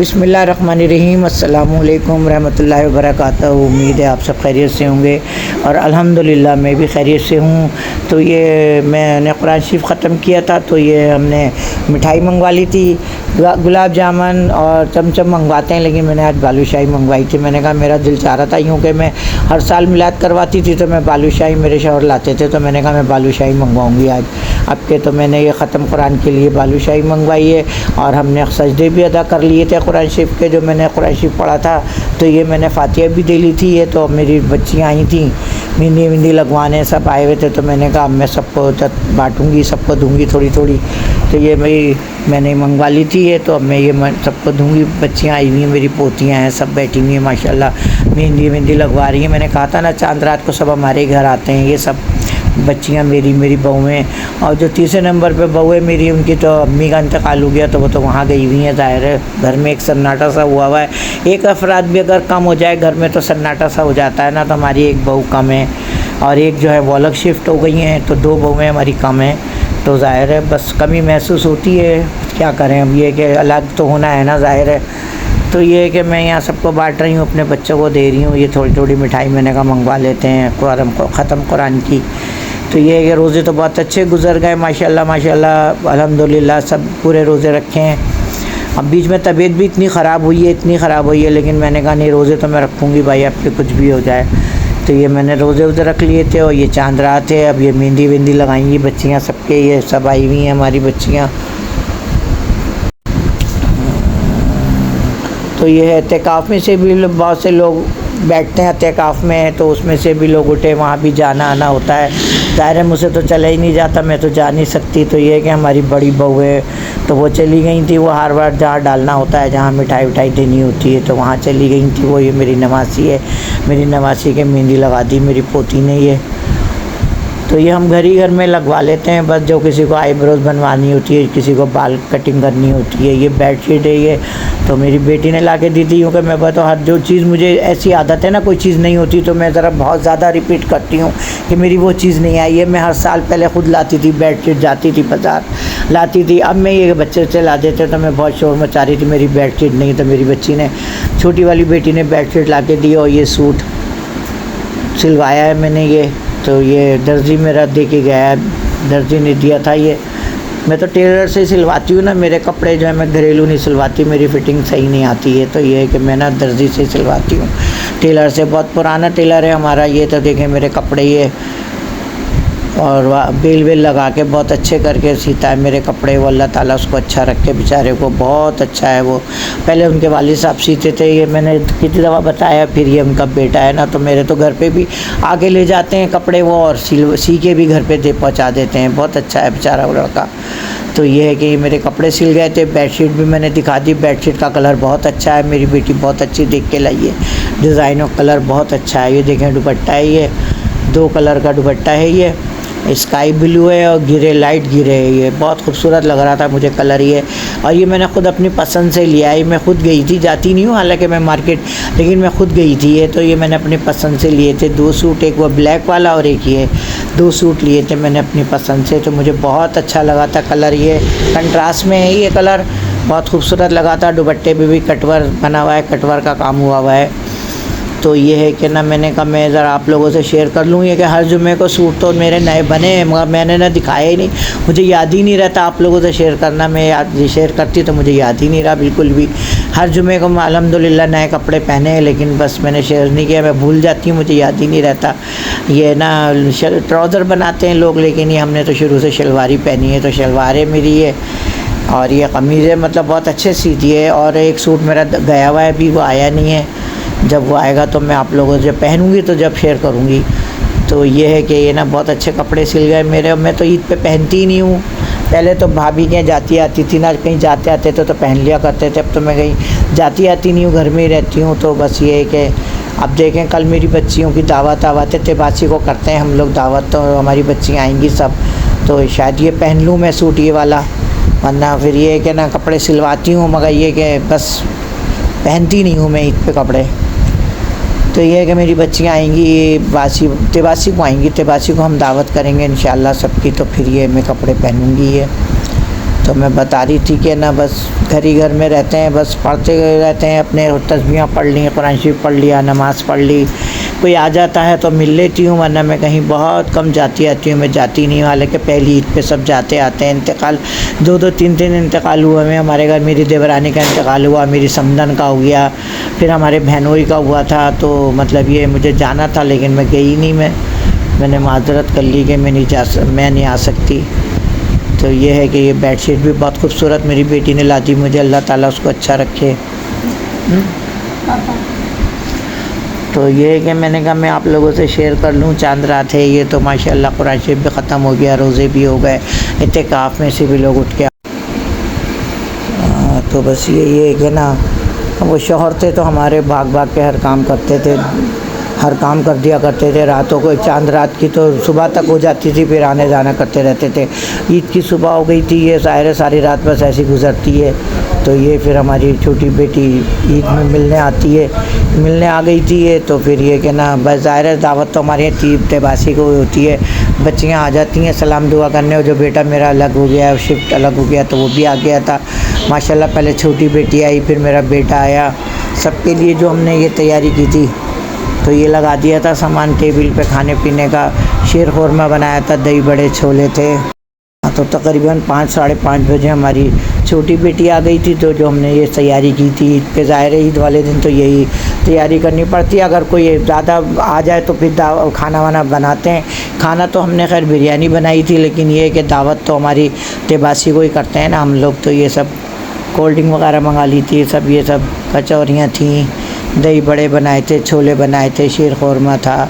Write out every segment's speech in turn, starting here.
बिस्मिल्लाहिर्रहमानिर्रहीम अस्सलामुअलैकुम रहमतुल्लाहि व बरकातहू। उम्मीद है आप सब खैरियत से होंगे और अल्हम्दुलिल्लाह मैं भी खैरियत से हूँ। तो ये मैंने कुरान शरीफ ख़त्म किया था, तो ये हमने मिठाई मंगवा ली थी, गुलाब जामुन और चमचम मंगवाते हैं, लेकिन मैंने आज बालूशाही मंगवाई थी। मैंने कहा मेरा दिल चाह रहा था, यूँ कि मैं हर साल मिलाद करवाती थी तो मैं बालूशाही मेरे शौहर लाते थे, तो मैंने कहा मैं बालूशाही मंगवाऊँगी आज आपके। तो मैंने ये ख़त्म कुरान के लिए बालूशाही मंगवाई है और हमने सजदे भी अदा कर लिए थे कुरान शरीफ के, जो मैंने कुरान शरीफ पढ़ा था। तो ये मैंने फातिहा भी दे ली थी। ये तो मेरी बच्चियाँ आई थी मेहंदी वेंदी लगवाने, सब आए हुए थे, तो मैंने कहा मैं सबको बांटूँगी, सबको दूँगी थोड़ी थोड़ी। तो ये मैंने मंगवा ली थी ये, तो अब मैं ये सबको दूँगी। बच्चियाँ आई हुई हैं, मेरी पोतियाँ हैं, सब बैठी हुई हैं माशाल्लाह, मेहंदी वेंदी लगवा रही हैं। मैंने कहा था ना चांद रात को सब हमारे घर आते हैं, ये सब बच्चियाँ मेरी बहुएँ। और जो तीसरे नंबर पे बहू है मेरी, उनकी तो अम्मी का इंतकाल हो गया, तो वो तो वहाँ गई हुई हैं। ज़ाहिर है घर में एक सन्नाटा सा हुआ है। एक अफराद भी अगर कम हो जाए घर में तो सन्नाटा सा हो जाता है ना। तो हमारी एक बहू कम है और एक जो है वो अलग शिफ्ट हो गई हैं, तो दो बहुएँ हमारी कम हैं। तो ज़ाहिर है बस कमी महसूस होती है, क्या करें। अब ये कि अलग तो होना है ना, ज़ाहिर है। तो ये है कि मैं यहाँ सबको बांट रही हूँ, अपने बच्चों को दे रही हूँ। ये थोड़ी थोड़ी मिठाई मैंने कहा मंगवा लेते हैं कुरान को ख़त्म कुरान की। तो ये है कि रोज़े तो बहुत अच्छे गुजर गए माशाल्लाह माशाल्लाह, अल्हम्दुलिल्लाह सब पूरे रोज़े रखे हैं। अब बीच में तबीयत भी इतनी ख़राब हुई है, लेकिन मैंने कहा नहीं रोज़े तो मैं रखूँगी भाई, आपके कुछ भी हो जाए। तो ये मैंने रोज़े वोज़े रख लिए थे और ये चांद रात है। अब ये मेहंदी वेंदी लगाएंगी बच्चियाँ सबके, ये सब आई हुई हैं हमारी बच्चियाँ। तो ये है एहतिकाफ़ में से भी बहुत से लोग बैठते हैं एहतिकाफ़ में, तो उसमें से भी लोग उठे, वहाँ भी जाना आना होता है। ज़ाहिर है मुझसे तो चला ही नहीं जाता, मैं तो जा नहीं सकती। तो ये है कि हमारी बड़ी बहू है, तो वो चली गई थी, वो हर बार जहाँ डालना होता है, जहाँ मिठाई उठाई देनी होती है, तो वहाँ चली गई थी। वो ये मेरी नवासी है, मेरी नवासी के मेहंदी लगा दी मेरी पोती ने ये। तो ये हम घर में लगवा लेते हैं बस, जो किसी को आईब्रोज बनवानी होती है, किसी को बाल कटिंग करनी होती है। ये बेडशीट है ये, तो मेरी बेटी ने ला के दी थी। क्योंकि मैं तो हर जो चीज़ मुझे ऐसी आदत है ना, कोई चीज़ नहीं होती तो मैं ज़रा बहुत ज़्यादा रिपीट करती हूँ कि मेरी वो चीज़ नहीं आई है। मैं हर साल पहले ख़ुद लाती थी बेडशीट, जाती थी बाज़ार लाती थी। अब मैं ये बच्चे ला देते तो मैं बहुत शोर मचा रही थी, मेरी बेडशीट नहीं। तो मेरी बच्ची ने, छोटी वाली बेटी ने बेडशीट ला के दी और ये सूट सिलवाया है मैंने ये। तो ये दर्जी मेरा दे के गया है, दर्जी ने दिया था ये। मैं तो टेलर से सिलवाती हूँ ना, मेरे कपड़े जो है मैं घरेलू नहीं सिलवाती, मेरी फ़िटिंग सही नहीं आती है। तो ये है कि मैं ना दर्जी से सिलवाती हूँ, टेलर से। बहुत पुराना टेलर है हमारा ये। तो देखें मेरे कपड़े ये, और बेल वेल लगा के बहुत अच्छे करके सीता है मेरे कपड़े। वो अल्लाह ताला उसको अच्छा रखे, बेचारे को बहुत अच्छा है वो। पहले उनके वालिद साहब सीते थे, ये मैंने कितनी दफ़ा बताया। फिर ये उनका बेटा है ना, तो मेरे तो घर पे भी आके ले जाते हैं कपड़े वो, और सी के भी घर पे दे पहुँचा देते हैं। बहुत अच्छा है बेचारा वो लड़का। तो ये है कि मेरे कपड़े सिल गए थे। बेडशीट भी मैंने दिखा दी, बेडशीट का कलर बहुत अच्छा है, मेरी बेटी बहुत अच्छी देख के लाई है। डिज़ाइन और कलर बहुत अच्छा है। ये देखें दुपट्टा है, ये 2 कलर का दुपट्टा है, ये स्काई ब्लू है और गिरे, लाइट गिरे है। ये बहुत खूबसूरत लग रहा था मुझे कलर ये। और ये मैंने ख़ुद अपनी पसंद से लिया है। मैं ख़ुद गई थी, जाती नहीं हूँ हालांकि मैं मार्केट, लेकिन मैं ख़ुद गई थी ये। तो ये मैंने अपनी पसंद से लिए थे 2 सूट, एक वो ब्लैक वाला और एक ये। 2 सूट लिए थे मैंने अपनी पसंद से। तो मुझे बहुत अच्छा लगा था कलर, ये कंट्रास्ट में है ये कलर, बहुत खूबसूरत लगा था। दुपट्टे पे भी कटवर बना हुआ है, कटवर का काम हुआ है। तो ये है कि ना मैंने कहा मैं ज़रा आप लोगों से शेयर कर लूँ। ये कि हर जुम्मे को सूट तो मेरे नए बने हैं, मगर मैंने ना दिखाया ही नहीं, मुझे याद ही नहीं रहता आप लोगों से शेयर करना। मैं शेयर करती तो मुझे याद ही नहीं रहा बिल्कुल भी। हर जुम्मे को अल्हम्दुलिल्लाह नए कपड़े पहने हैं, लेकिन बस मैंने शेयर नहीं किया। मैं भूल जाती हूँ, मुझे याद ही नहीं रहता। ये ना ट्राउज़र बनाते हैं लोग, लेकिन ये हमने तो शुरू से शलवारी पहनी है। तो शलवार है मेरी ये, और ये कमीज़ है, मतलब बहुत अच्छे सीती है। और एक सूट मेरा गया हुआ है अभी, वो आया नहीं है। जब वो आएगा तो मैं आप लोगों से पहनूंगी तो जब शेयर करूंगी। तो ये है कि ये ना बहुत अच्छे कपड़े सिल गए मेरे। मैं तो ईद पे पहनती ही नहीं हूँ। पहले तो भाभी के जाती आती थी ना, कहीं जाते आते तो पहन लिया करते थे। अब तो मैं कहीं जाती आती नहीं हूँ, घर में ही रहती हूँ। तो बस ये है कि अब देखें, कल मेरी बच्चियों की दावत है, तिबासी को करते हैं हम लोग दावत, तो हमारी बच्चियाँ आएँगी सब। तो शायद ये पहन लूँ मैं सूट ये वाला, वरना फिर ये है कि ना कपड़े सिलवाती हूँ, मगर ये कि बस पहनती नहीं हूँ मैं ईद पे कपड़े। तो ये है कि मेरी बच्चियाँ आएंगी तिबासी को आएंगी, तिबासी को हम दावत करेंगे इंशाअल्लाह सबकी। तो फिर ये मैं कपड़े पहनूँगी ये। तो मैं बता रही थी कि ना बस घर ही घर में रहते हैं, बस पढ़ते रहते हैं, अपने तस्बीहां पढ़ ली, कुरान शरीफ पढ़ लिया, नमाज़ पढ़ ली। कोई आ जाता है तो मिल लेती हूँ, वरना मैं कहीं बहुत कम जाती आती हूँ, मैं जाती नहीं हूँ। हालांकि पहली ईद पे सब जाते आते हैं। इंतकाल 2-2 3-3 इंतकाल हुए हैं हमारे घर। मेरी देवरानी का इंतकाल हुआ, मेरी समधन का हो गया, फिर हमारे बहनोई का हुआ था। तो मतलब ये मुझे जाना था लेकिन मैं गई नहीं। मैंने माजरत कर ली कि मैं नहीं आ सकती। तो ये है कि ये बेडशीट भी बहुत खूबसूरत मेरी बेटी ने ला दी मुझे, अल्लाह ताला उसको अच्छा रखे। तो ये है कि मैंने कहा मैं आप लोगों से शेयर कर लूँ। चांद रात है ये, तो माशाल्लाह कुरान शरीफ भी ख़त्म हो गया, रोज़े भी हो गए, इत्तिकाफ़ में से भी लोग उठ के तो बस ये है कि ना वो शौहर थे तो हमारे भाग भाग के हर काम करते थे, हर काम कर दिया करते थे। रातों को चांद रात की तो सुबह तक हो जाती थी, फिर आने जाना करते रहते थे। ईद की सुबह हो गई थी, ये ज़ाहिर है सारी रात बस ऐसी गुजरती है। तो ये फिर हमारी छोटी बेटी ईद में मिलने आती है, मिलने आ गई थी ये। तो फिर ये कि ना बस ज़ाहिर है दावत तो हमारे यहाँ तीब तबासी को होती है, बच्चियाँ आ जाती हैं सलाम दुआ करने। और जो बेटा मेरा अलग हो गया, शिफ्ट अलग हो गया, तो वो भी आ गया था माशाल्लाह। पहले छोटी बेटी आई, फिर मेरा बेटा आया। सबके लिए जो हमने ये तैयारी की थी, तो ये लगा दिया था सामान टेबल पे, खाने पीने का शीर खुरमा बनाया था, दही बड़े छोले थे। तो तकरीबन 5 साढ़े 5 बजे हमारी छोटी बेटी आ गई थी। तो जो हमने ये तैयारी की थी ईद पे, ज़ाहिर है ईद वाले दिन तो यही तैयारी करनी पड़ती है। अगर कोई ज़्यादा आ जाए तो फिर खाना वाना बनाते हैं। खाना तो हमने खैर बिरयानी बनाई थी, लेकिन ये है कि दावत तो हमारी तेबासी को ही करते हैं ना हम लोग। तो ये सब कोल्ड ड्रिंक वगैरह मंगा ली थी, सब ये सब कचौरियाँ थीं, दही बड़े बनाए थे, छोले बनाए थे, शीर खुरमा था,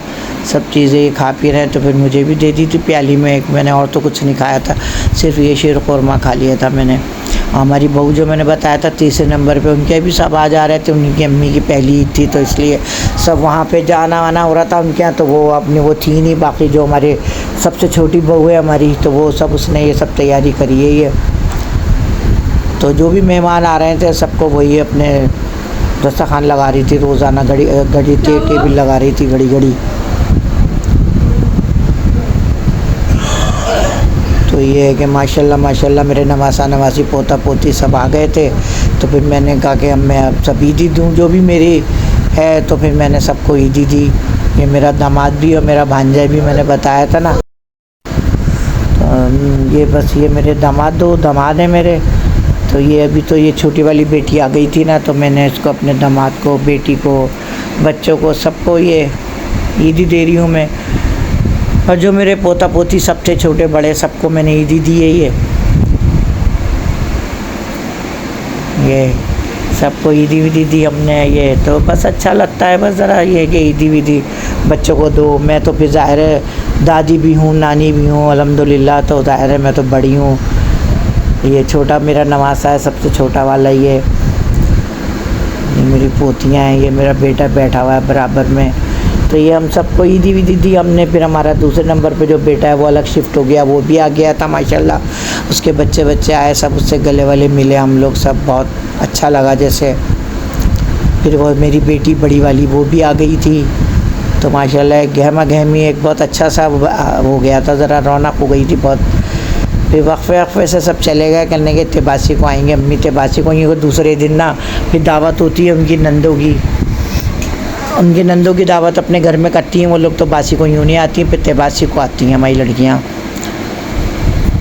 सब चीज़ें खा पी रहे हैं। तो फिर मुझे भी दे दी थी प्याली में एक, मैंने और तो कुछ नहीं खाया था, सिर्फ ये शीर खुरमा खा लिया था मैंने। हमारी बहू जो मैंने बताया था तीसरे नंबर पे, उनके भी सब आ जा रहे थे, उनकी अम्मी की पहली ईद थी तो इसलिए सब वहाँ पे जाना वाना हो रहा था उनके यहाँ। तो वो अपनी वो थी नहीं, बाकी जो हमारे सबसे छोटी बहू है हमारी, तो वो सब उसने ये सब तैयारी करी है ये। तो जो भी मेहमान आ रहे थे सबको वही अपने दस्तरखान लगा रही थी, रोज़ाना घड़ी टेबल लगा रही थी घड़ी। तो ये है कि माशाल्लाह मेरे नवासी पोता पोती सब आ गए थे। तो फिर मैंने कहा कि अब मैं अब सब ईदी दूँ जो भी मेरी है, तो फिर मैंने सबको ईदी दी। ये मेरा दामाद भी और मेरा भांजा भी मैंने बताया था ना। तो ये बस ये मेरे दामाद है मेरे। तो ये अभी तो ये छोटी वाली बेटी आ गई थी ना, तो मैंने इसको अपने दामाद को, बेटी को, बच्चों को, सबको ये ईदी दे रही हूँ मैं। और जो मेरे पोता पोती सब थे छोटे बड़े, सबको मैंने ईदी दी है ये सबको ईदी विदी दी हमने ये। तो बस अच्छा लगता है, बस ज़रा ये कि ईदी विदी बच्चों को दो। मैं तो फिर ज़ाहिर है दादी भी हूँ, नानी भी हूँ अल्हम्दुलिल्लाह, तो ज़ाहिर है मैं तो बड़ी हूँ। ये छोटा मेरा नवासा है, सबसे छोटा वाला ये मेरी पोतियाँ हैं, ये मेरा बेटा बैठा हुआ है बराबर में। तो ये हम सबको ईदी विदी दी हमने। फिर हमारा दूसरे नंबर पे जो बेटा है वो अलग शिफ्ट हो गया, वो भी आ गया था माशाल्लाह। उसके बच्चे आए, सब उससे गले वाले मिले हम लोग, सब बहुत अच्छा लगा जैसे। फिर वो मेरी बेटी बड़ी वाली वो भी आ गई थी, तो माशाल्लाह गहमा गहमी एक बहुत अच्छा सा हो गया था, ज़रा रौनक हो गई थी बहुत। फिर वक्फे से सब चले गए करने के, तेबासी को आएंगे, अम्मी तेबासी को आएंगे। दूसरे दिन ना फिर दावत होती है उनकी नंदों की दावत अपने घर में करती हैं वो लोग। तो बासी को यूँ नहीं आती हैं, फिर तेबासी को आती हैं हमारी लड़कियाँ।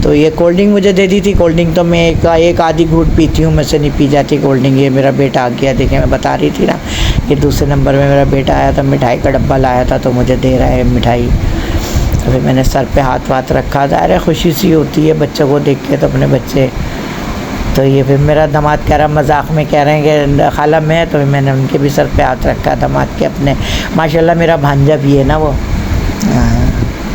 तो ये कोल्ड ड्रिंक मुझे दे दी थी। कोल्ड ड्रिंक तो मैं एक आधी घूंट पीती हूँ, मुझसे नहीं पी जाती कोल्ड ड्रिंक। ये मेरा बेटा आ गया, देखे मैं बता रही थी ना, ये दूसरे नंबर में मेरा बेटा आया था, मिठाई का डब्बा लाया था, तो मुझे दे रहा है मिठाई। तो फिर मैंने सर पे हाथ रखा था। अरे खुशी सी होती है बच्चों को देख के, तो अपने बच्चे। तो ये फिर मेरा दामाद कह रहा, मजाक में कह रहे हैं कि खाला मैं, तो मैंने उनके भी सर पे हाथ रखा दामाद के अपने। माशाल्लाह मेरा भांजा भी है ना वो।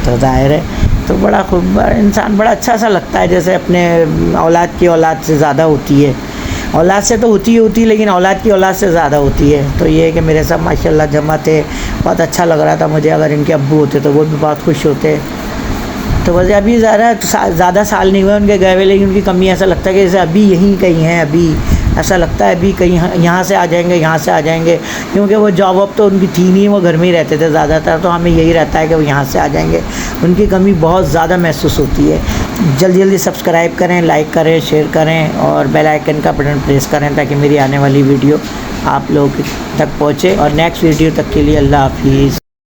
तो ज़ाहिर है तो बड़ा खूब इंसान बड़ा अच्छा सा लगता है, जैसे अपने औलाद की औलाद से ज़्यादा होती है। औलाद से तो होती है लेकिन औलाद की औलाद से ज़्यादा होती है। तो ये है कि मेरे सब माशाल्लाह जमा थे, बहुत अच्छा लग रहा था मुझे। अगर इनके अब्बू होते तो वो भी बहुत खुश होते। तो वजह अभी ज़्यादा साल नहीं हुए उनके गए हुए, लेकिन उनकी कमी ऐसा लगता है कि जैसे अभी यहीं कहीं हैं, ऐसा लगता है अभी कहीं यहाँ से आ जाएंगे, यहाँ से आ जाएंगे, क्योंकि वो जॉब वॉब तो उनकी थी नहीं, वो घर में ही रहते थे ज़्यादातर, तो हमें यही रहता है कि वो यहाँ से आ जाएंगे। उनकी कमी बहुत ज़्यादा महसूस होती है। जल्दी जल्दी सब्सक्राइब करें, लाइक करें, शेयर करें और बेल आइकन का बटन प्रेस करें ताकि मेरी आने वाली वीडियो आप लोगों तक पहुँचे। और नेक्स्ट वीडियो तक के लिए अल्लाह हाफिज़।